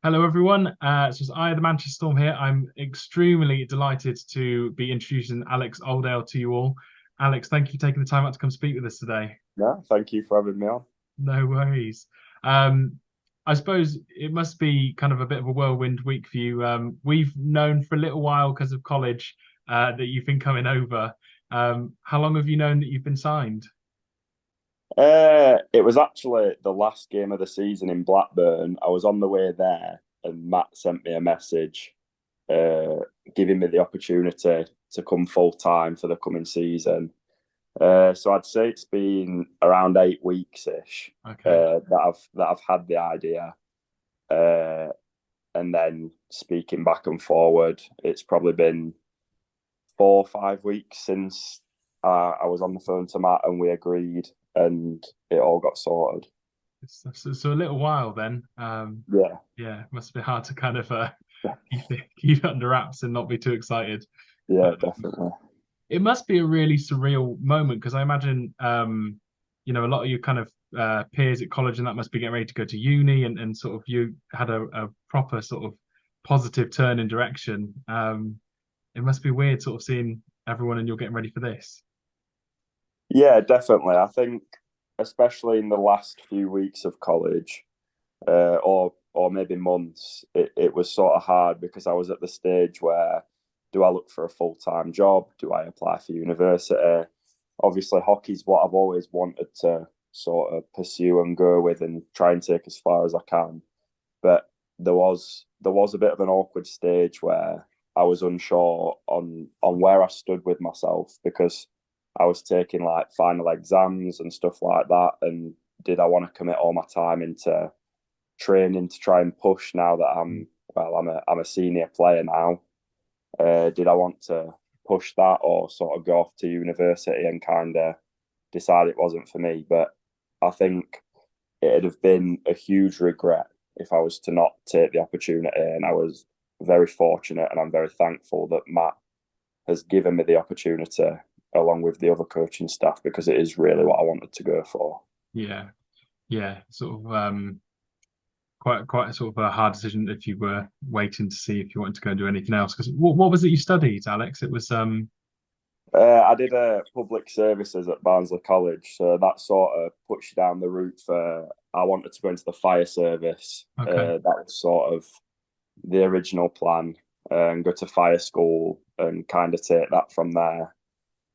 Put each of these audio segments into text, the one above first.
Hello, everyone. It's just I, the Manchester Storm here. I'm extremely delighted to be introducing Alex Oldale to you all. Alex, thank you for taking the time out to come speak with us today. Yeah, thank you for having me on. No worries. Um, I suppose it must be kind of a bit of a whirlwind week for you. We've known for a little while because of college that you've been coming over. How long have you known that you've been signed? It was actually the last game of the season in Blackburn. I was on the way there, and Matt sent me a message, uh, giving me the opportunity to come full time for the coming season. So I'd say it's been around 8 weeks ish Okay. that I've had the idea, uh, and then speaking back and forward, it's probably been 4 or 5 weeks since I was on the phone to Matt and we agreed, and it all got sorted. So a little while then. Yeah, Yeah, it must be hard to kind of keep it under wraps and not be too excited. yeah, definitely. It must be a really surreal moment because I imagine a lot of your kind of peers at college and that must be getting ready to go to uni and sort of you had a proper sort of positive turn in direction. It must be weird sort of seeing everyone and you're getting ready for this. Yeah, definitely. I think, especially in the last few weeks of college, or maybe months, it was sort of hard because I was at the stage where do I look for a full time job? Do I apply for university? Obviously, hockey's what I've always wanted to sort of pursue and go with and try and take as far as I can. But there was a bit of an awkward stage where I was unsure on where I stood with myself because I was taking like final exams and stuff like that, and did I want to commit all my time into training to try and push now that I'm a senior player now? Did I want to push that or sort of go off to university and kind of decide it wasn't for me? But I think it'd have been a huge regret if I was to not take the opportunity. And I was very fortunate and I'm very thankful that Matt has given me the opportunity along with the other coaching staff because it is really what I wanted to go for. Yeah, yeah, sort of quite a sort of a hard decision if you were waiting to see if you wanted to go and do anything else. Because what was it you studied, Alex? It was I did public services at Barnsley College, so that sort of puts you down the route for. I wanted to go into the fire service. okay. That was sort of the original plan, and go to fire school and kind of take that from there.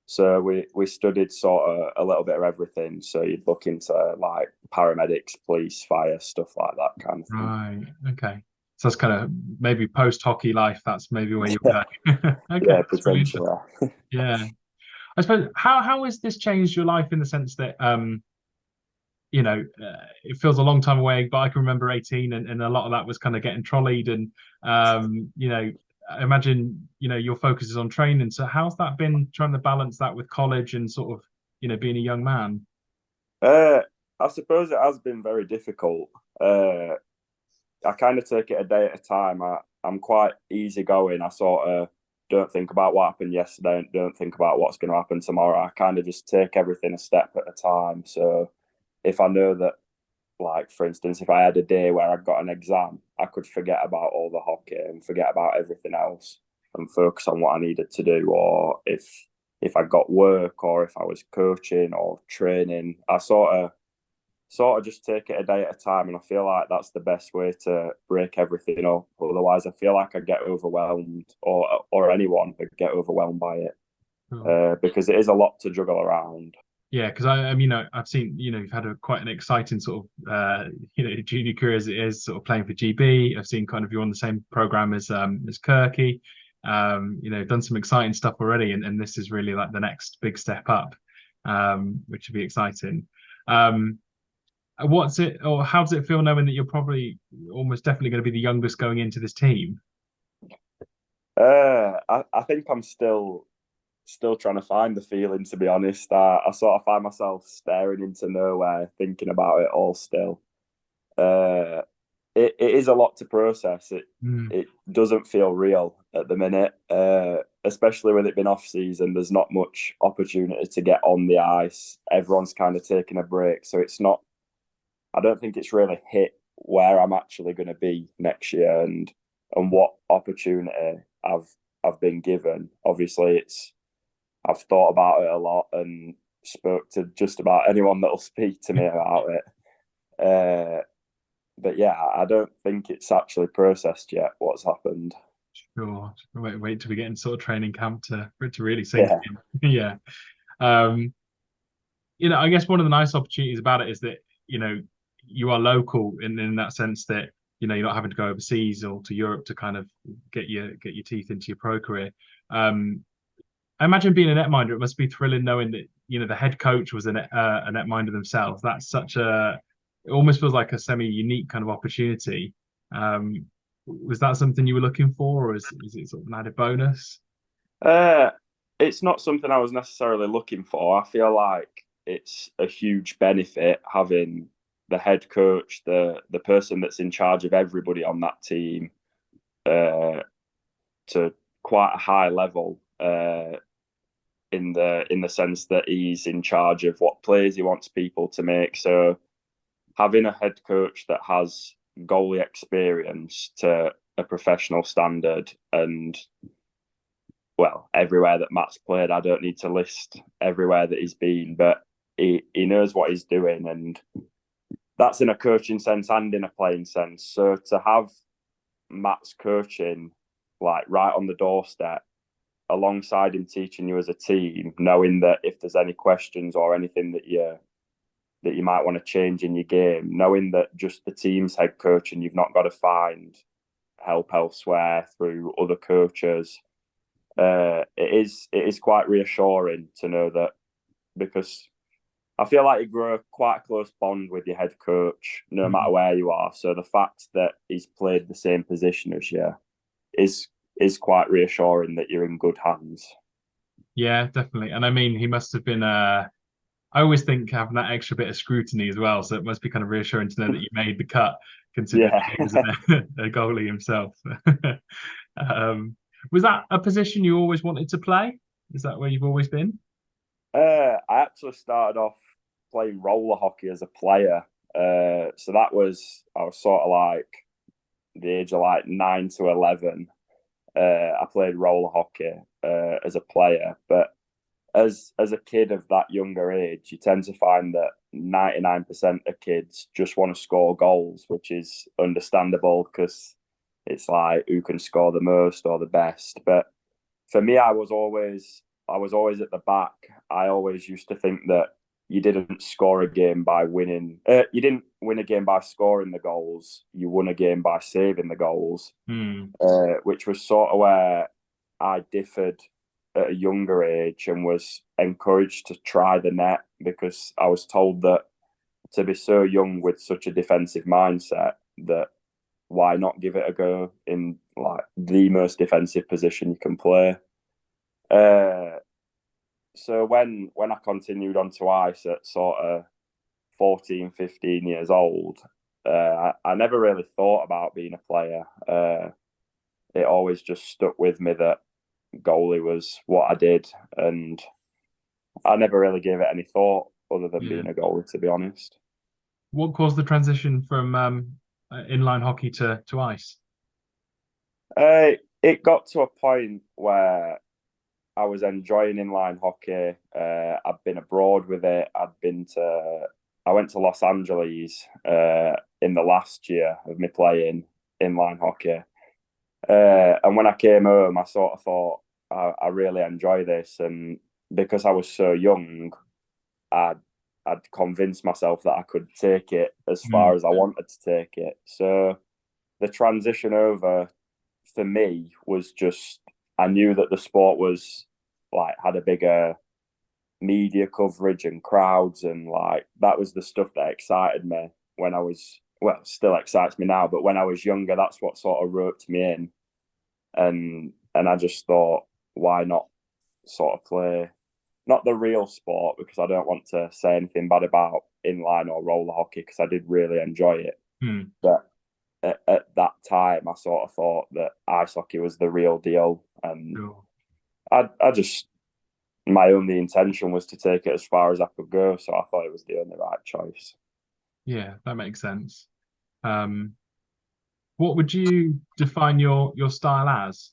So we studied sort of a little bit of everything. So you'd look into like paramedics, police, fire, stuff like that kind of thing. Right. Okay. So that's kind of maybe post hockey life. That's maybe where you'll Yeah, go. Okay. yeah, That's really interesting. potentially. Yeah. I suppose how has this changed your life in the sense that it feels a long time away, but I can remember 18 and a lot of that was kind of getting trolleyed and I imagine, your focus is on training. So how's that been trying to balance that with college and sort of, being a young man? Uh, I suppose it has been very difficult. I kind of take it a day at a time. I'm quite easygoing. I sort of don't think about what happened yesterday and don't think about what's going to happen tomorrow. I kind of just take everything a step at a time. So if I know that, like, for instance, if I had a day where I got an exam, I could forget about all the hockey and forget about everything else and focus on what I needed to do. Or if I got work or if I was coaching or training, I sort of just take it a day at a time. And I feel like that's the best way to break everything up. Otherwise, I feel like I get overwhelmed, or anyone would get overwhelmed by it, Cool. because it is a lot to juggle around. Yeah, because I mean, I've seen, you've had quite an exciting sort of, junior career as it is, sort of playing for GB. I've seen kind of you're on the same program as Kirky. Done some exciting stuff already, and this is really like the next big step up, which would be exciting. Um, what's it, or how does it feel knowing that you're probably almost definitely going to be the youngest going into this team? I think I'm still trying to find the feeling. To be honest, I sort of find myself staring into nowhere, thinking about it all still. Uh, it is a lot to process. Mm, It doesn't feel real at the minute, especially with it being off season. There's not much opportunity to get on the ice. Everyone's kind of taking a break, so it's not. I don't think it's really hit where I'm actually going to be next year and what opportunity I've been given. Obviously, I've thought about it a lot and spoke to just about anyone that'll speak to me about it. But yeah, I don't think it's actually processed yet what's happened. Sure. Wait till we get in sort of training camp for it to really sink Yeah, in. Yeah. Um, I guess one of the nice opportunities about it is that, you are local in that sense that, you're not having to go overseas or to Europe to kind of get your teeth into your pro career. Um, I imagine being a netminder, it must be thrilling knowing that, the head coach was a netminder themselves. That's it almost feels like a semi-unique kind of opportunity. Um, was that something you were looking for, or is it sort of an added bonus? uh, it's not something I was necessarily looking for. I feel like it's a huge benefit having the head coach, the person that's in charge of everybody on that team, uh, to quite a high level. In the sense that he's in charge of what plays he wants people to make. So having a head coach that has goalie experience to a professional standard, and well, everywhere that Matt's played, I don't need to list everywhere that he's been, but he knows what he's doing, and that's in a coaching sense and in a playing sense. So to have Matt's coaching like right on the doorstep alongside him teaching you as a team, knowing that if there's any questions or anything that you might want to change in your game, knowing that just the team's head coach and you've not got to find help elsewhere through other coaches, it is quite reassuring to know that, because I feel like you grow quite a close bond with your head coach no matter Mm. where you are. So the fact that he's played the same position as you is quite reassuring that you're in good hands. Yeah, definitely. And I mean, he must have been I always think having that extra bit of scrutiny as well. So it must be kind of reassuring to know that you made the cut, considering Yeah. he was a, a goalie himself. um, was that a position you always wanted to play? Is that where you've always been? I actually started off playing roller hockey as a player. So I was sort of like the age of like 9 to 11. I played roller hockey as a player, but as a kid of that younger age, you tend to find that 99% of kids just want to score goals, which is understandable because it's like who can score the most or the best. But for me, I was always at the back. I always used to think that you didn't score a game by winning. You didn't win a game by scoring the goals. You won a game by saving the goals, Hmm. which was sort of where I differed at a younger age and was encouraged to try the net, because I was told that to be so young with such a defensive mindset, that why not give it a go in like the most defensive position you can play. Uh, so when I continued onto ice at sort of 14, 15 years old, I never really thought about being a player. It always just stuck with me that goalie was what I did, and I never really gave it any thought other than Yeah. being a goalie, to be honest. What caused the transition from inline hockey to ice? It got to a point where I was enjoying inline hockey. I'd been abroad with it. I went to Los Angeles in the last year of me playing inline hockey. And when I came home, I sort of thought, I really enjoy this. And because I was so young, I'd, I'd convinced myself that I could take it as far Hmm. as I wanted to take it. So the transition over for me was just, I knew that the sport was like had a bigger media coverage and crowds, and like that was the stuff that excited me when I was, well, still excites me now, but when I was younger, that's what sort of roped me in. And I just thought, why not sort of play not the real sport, because I don't want to say anything bad about inline or roller hockey, because I did really enjoy it. Hmm. But at that time, I sort of thought that ice hockey was the real deal, and Sure. I just my only intention was to take it as far as I could go, so I thought it was the only right choice. Yeah, that makes sense. Um, what would you define your style as?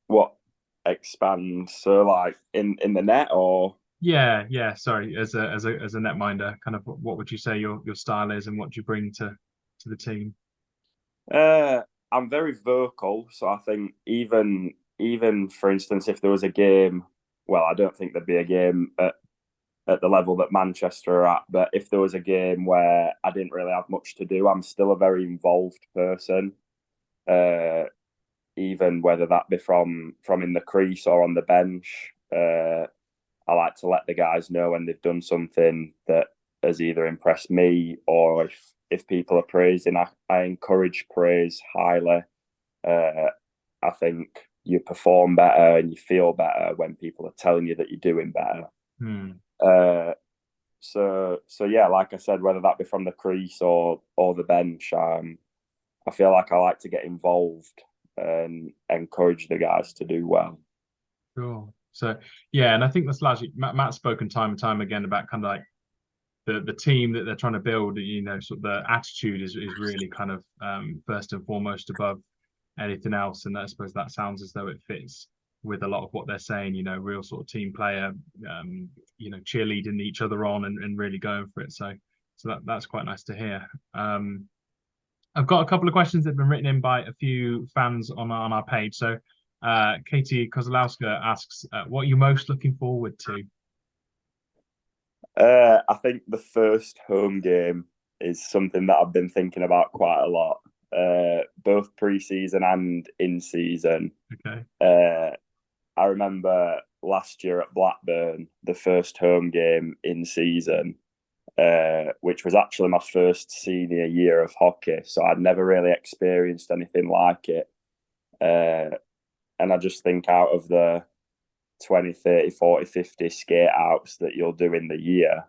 What expand? So like in the net or Yeah, yeah. Sorry, as a netminder, kind of what would you say your style is, and what do you bring to the team? uh, I'm very vocal, so I think even for instance, if there was a game, well, I don't think there'd be a game at the level that Manchester are at, but if there was a game where I didn't really have much to do, I'm still a very involved person. Uh, Even whether that be from in the crease or on the bench. I like to let the guys know when they've done something that has either impressed me or if people are praising, I encourage praise highly. Uh, I think you perform better and you feel better when people are telling you that you're doing better. Hmm. Uh, so yeah, like I said, whether that be from the crease or the bench, I feel like I like to get involved and encourage the guys to do well. Sure. So yeah, and I think that's largely Matt's spoken time and time again about kind of like the team that they're trying to build. You know, sort of the attitude is really kind of first and foremost above anything else. And I suppose that sounds as though it fits with a lot of what they're saying. You know, real sort of team player. Cheerleading each other on and really going for it. So that's quite nice to hear. I've got a couple of questions that have been written in by a few fans on our page. So, Katie Kozlowska asks, "What are you most looking forward to?" I think the first home game is something that I've been thinking about quite a lot, both pre-season and in season. Okay. Uh, I remember last year at Blackburn, the first home game in season, which was actually my first senior year of hockey. So I'd never really experienced anything like it. Uh, and I just think out of the 20, 30, 40, 50 skate outs that you'll do in the year,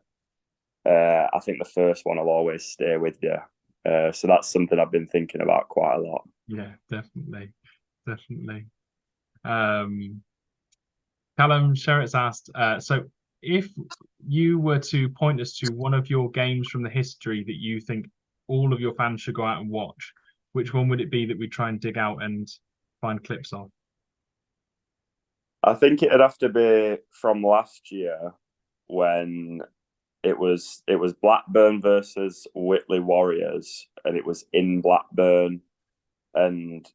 I think the first one will always stay with you. So that's something I've been thinking about quite a lot. Yeah, definitely, definitely. Um, Callum Sherritt's asked, so if you were to point us to one of your games from the history that you think all of your fans should go out and watch, which one would it be that we try and dig out and find clips of? I think it'd have to be from last year when it was Blackburn versus Whitley Warriors, and it was in Blackburn, and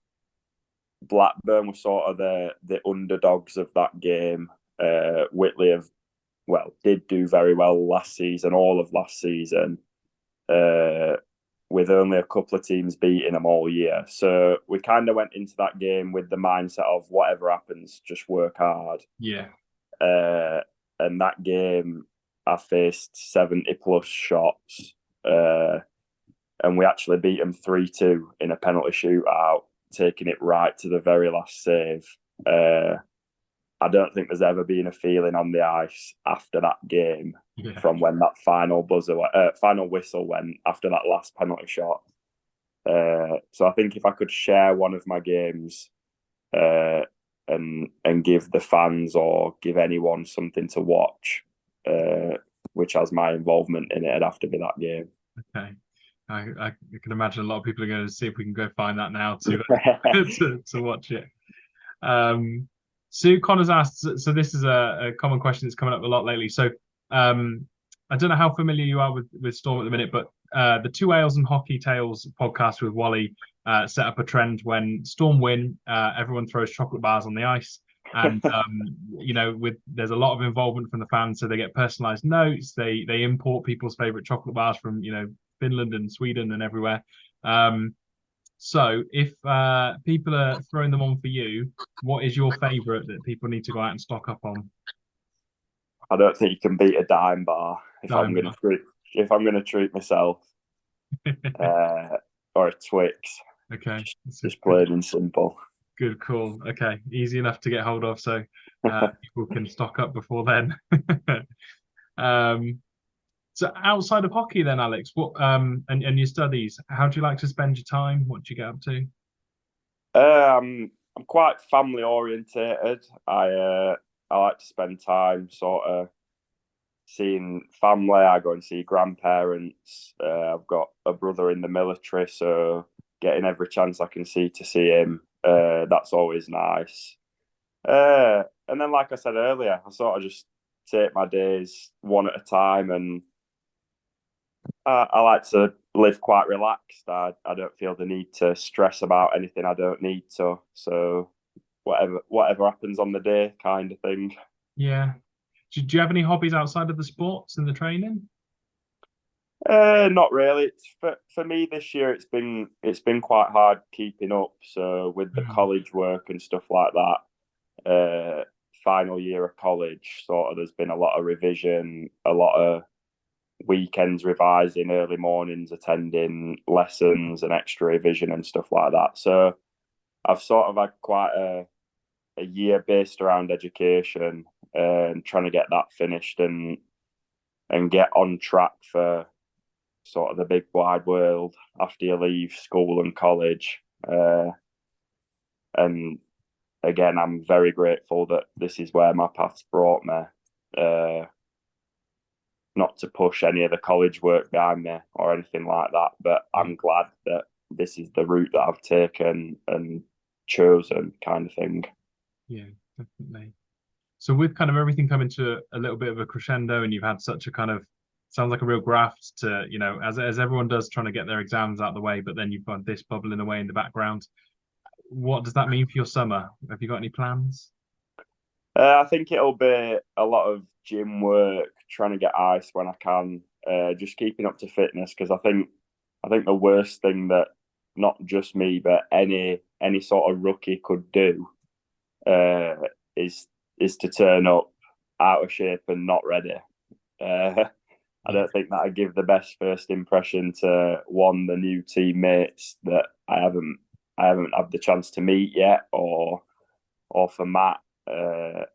Blackburn were sort of the underdogs of that game. Whitley have did do very well last season, all of last season, uh, with only a couple of teams beating them all year. So we kind of went into that game with the mindset of whatever happens, just work hard. Yeah. Uh, and that game, I faced 70 plus shots, and we actually beat them 3-2 in a penalty shootout, taking it right to the very last save. I don't think there's ever been a feeling on the ice after that game Yeah. from when that final whistle went after that last penalty shot. So I think if I could share one of my games uh, and give the fans or give anyone something to watch, which has my involvement in it, it'd have to be that game. Okay. I can imagine a lot of people are going to see if we can go find that now to to watch it. Sue Connors asked, so this is a common question that's coming up a lot lately. So I don't know how familiar you are with Storm at the minute, but the Two Ales and Hockey Tales podcast with Wally set up a trend when Storm win, everyone throws chocolate bars on the ice. And there's a lot of involvement from the fans, so they get personalized notes. They import people's favorite chocolate bars from Finland and Sweden and everywhere. So if people are throwing them on for you, what is your favorite that people need to go out and stock up on? I don't think you can beat a dime bar Dime if I'm gonna treat myself, uh, or a Twix. Okay, Just plain and simple. good call. Okay, easy enough to get hold of, so people can stock up before then. um, so outside of hockey, then Alex, what and your studies, how do you like to spend your time? What do you get up to? I'm quite family orientated. I like to spend time sort of seeing family. I go and see grandparents. I've got a brother in the military, so getting every chance I can see to see him. That's always nice. And then, like I said earlier, I sort of just take my days one at a time, and I like to live quite relaxed. I don't feel the need to stress about anything I don't need to. So whatever happens on the day, kind of thing. Yeah. Do you have any hobbies outside of the sports and the training? Not really. For me this year. It's been quite hard keeping up. So with the Mm. college work and stuff like that, final year of college, sort of, there's been a lot of revision, a lot of weekends revising, early mornings attending lessons and extra revision and stuff like that. So I've sort of had quite a year based around education and trying to get that finished and get on track for sort of the big wide world after you leave school and college. And again, I'm very grateful that this is where my path's brought me. Uh, Not to push any of the college work behind me or anything like that, but I'm glad that this is the route that I've taken and chosen, kind of thing. Yeah, definitely. So with kind of everything coming to a little bit of a crescendo, and you've had such a kind of sounds like a real graft to, as everyone does, trying to get their exams out of the way, but then you've got this bubbling away in the background. What does that mean for your summer? Have you got any plans? I think it'll be a lot of gym work, trying to get ice when I can, just keeping up to fitness, because I think the worst thing that not just me but any sort of rookie could do uh, is to turn up out of shape and not ready. Uh, I Yeah, don't think that I give the best first impression to the new teammates that I haven't had the chance to meet yet, or for Matt,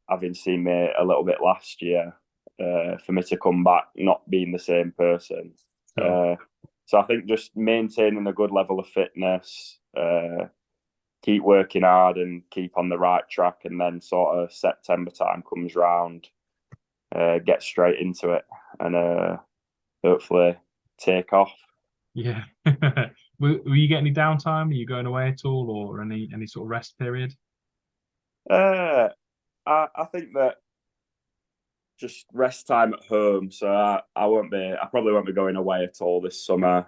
having seen me a little bit last year, for me to come back not being the same person. sure. Uh, so I think just maintaining a good level of fitness, keep working hard and keep on the right track, and then sort of September time comes round, get straight into it, and hopefully take off. Yeah. Will you get any downtime? Are you going away at all, or any sort of rest period? Uh, I think that just rest time at home. So I won't be. I probably won't be going away at all this summer.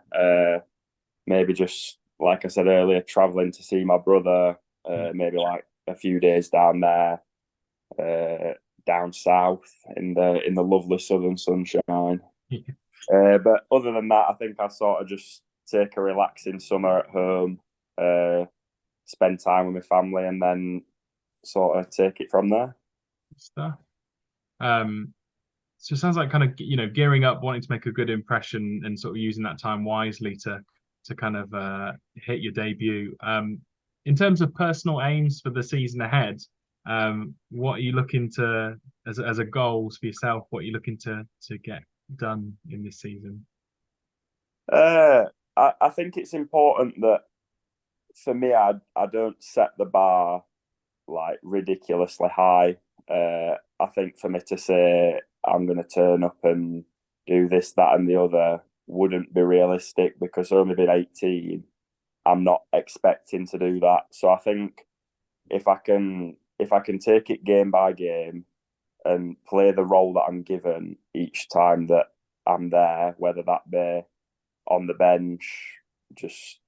Maybe just like I said earlier, traveling to see my brother. Maybe like a few days down there, uh, down south in the lovely southern sunshine. But other than that, I think I sort of just take a relaxing summer at home, uh, spend time with my family, and then sort of take it from there. Stuff. Um, so it sounds like kind of gearing up, wanting to make a good impression, and sort of using that time wisely to kind of hit your debut. In terms of personal aims for the season ahead, what are you looking to as a goals for yourself? What are you looking to get done in this season? Uh, I think it's important that for me, I don't set the bar like ridiculously high. I think for me to say I'm going to turn up and do this, that, and the other wouldn't be realistic, because only being 18, I'm not expecting to do that. So I think if I can take it game by game and play the role that I'm given each time that I'm there, whether that be on the bench, just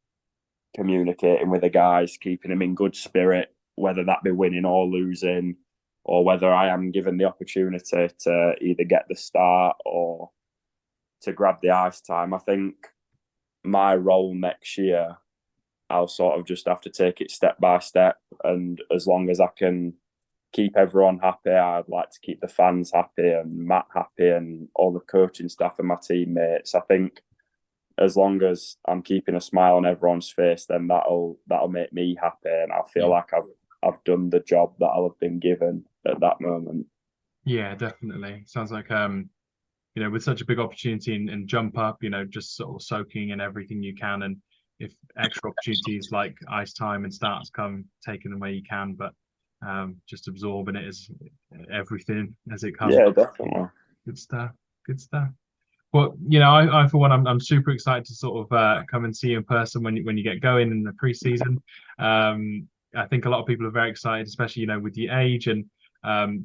communicating with the guys, keeping them in good spirit, whether that be winning or losing, or whether I am given the opportunity to either get the start or to grab the ice time. I think my role next year, I'll sort of just have to take it step by step. And as long as I can keep everyone happy, I'd like to keep the fans happy and Matt happy and all the coaching staff and my teammates. I think as long as I'm keeping a smile on everyone's face, then that'll make me happy, and I'll feel Yeah. like I've done the job that I'll have been given at that moment. Yeah, definitely. Sounds like with such a big opportunity and jump up, just sort of soaking in everything you can. And if extra opportunities like ice time and starts come, taking them where you can, but just absorbing it as everything as it comes. Yeah, definitely. Good stuff. Good stuff. Well, I for one, I'm super excited to sort of come and see you in person when you get going in the preseason. I think a lot of people are very excited, especially with your age and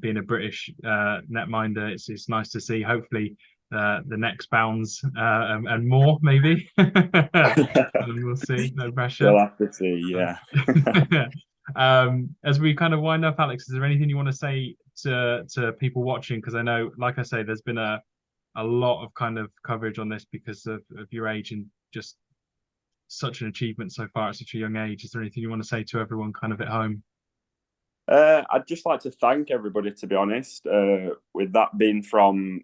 being a British netminder. It's nice to see. Hopefully, the next bounds and more maybe. And we'll see. No pressure. We'll have to see. Yeah. As we kind of wind up, Alex, is there anything you want to say to people watching? Because I know, like I say, there's been a lot of kind of coverage on this because of your age and just such an achievement so far at such a young age. Is there anything you want to say to everyone kind of at home? I'd just like to thank everybody, to be honest, with that being from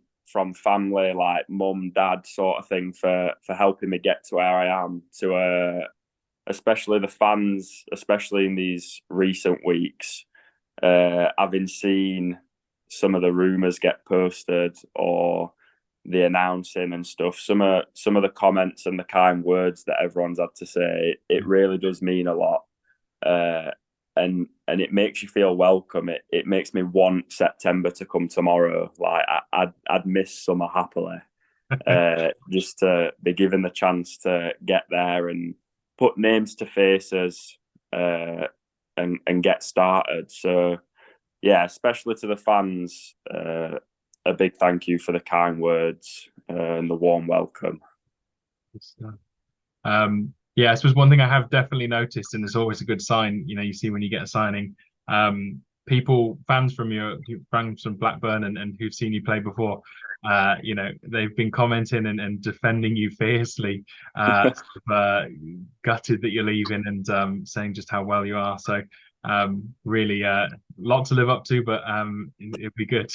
family like mum, dad, sort of thing, for helping me get to where I am. To especially the fans, especially in these recent weeks, having seen some of the rumours get posted or the announcing and stuff. Some of the comments and the kind words that everyone's had to say, it really does mean a lot. Uh, and it makes you feel welcome. It makes me want September to come tomorrow. Like I'd miss summer happily, just to be given the chance to get there and put names to faces, and get started. So yeah, especially to the fans, a big thank you for the kind words and the warm welcome. Yeah, I suppose one thing I have definitely noticed, and it's always a good sign, you see when you get a signing, fans from fans from Blackburn and who've seen you play before, they've been commenting and defending you fiercely, gutted that you're leaving and saying just how well you are. So really lot to live up to, but it'd be good.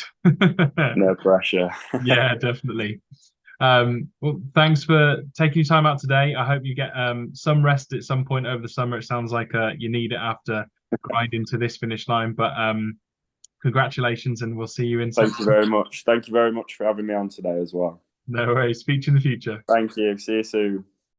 No pressure. Yeah, definitely. Well, thanks for taking your time out today. I hope you get some rest at some point over the summer. It sounds like you need it after grinding to this finish line. But congratulations, and we'll see you in Thank you very much. Thank you very much for having me on today as well. No worries. Speak to you in the future. Thank you. See you soon.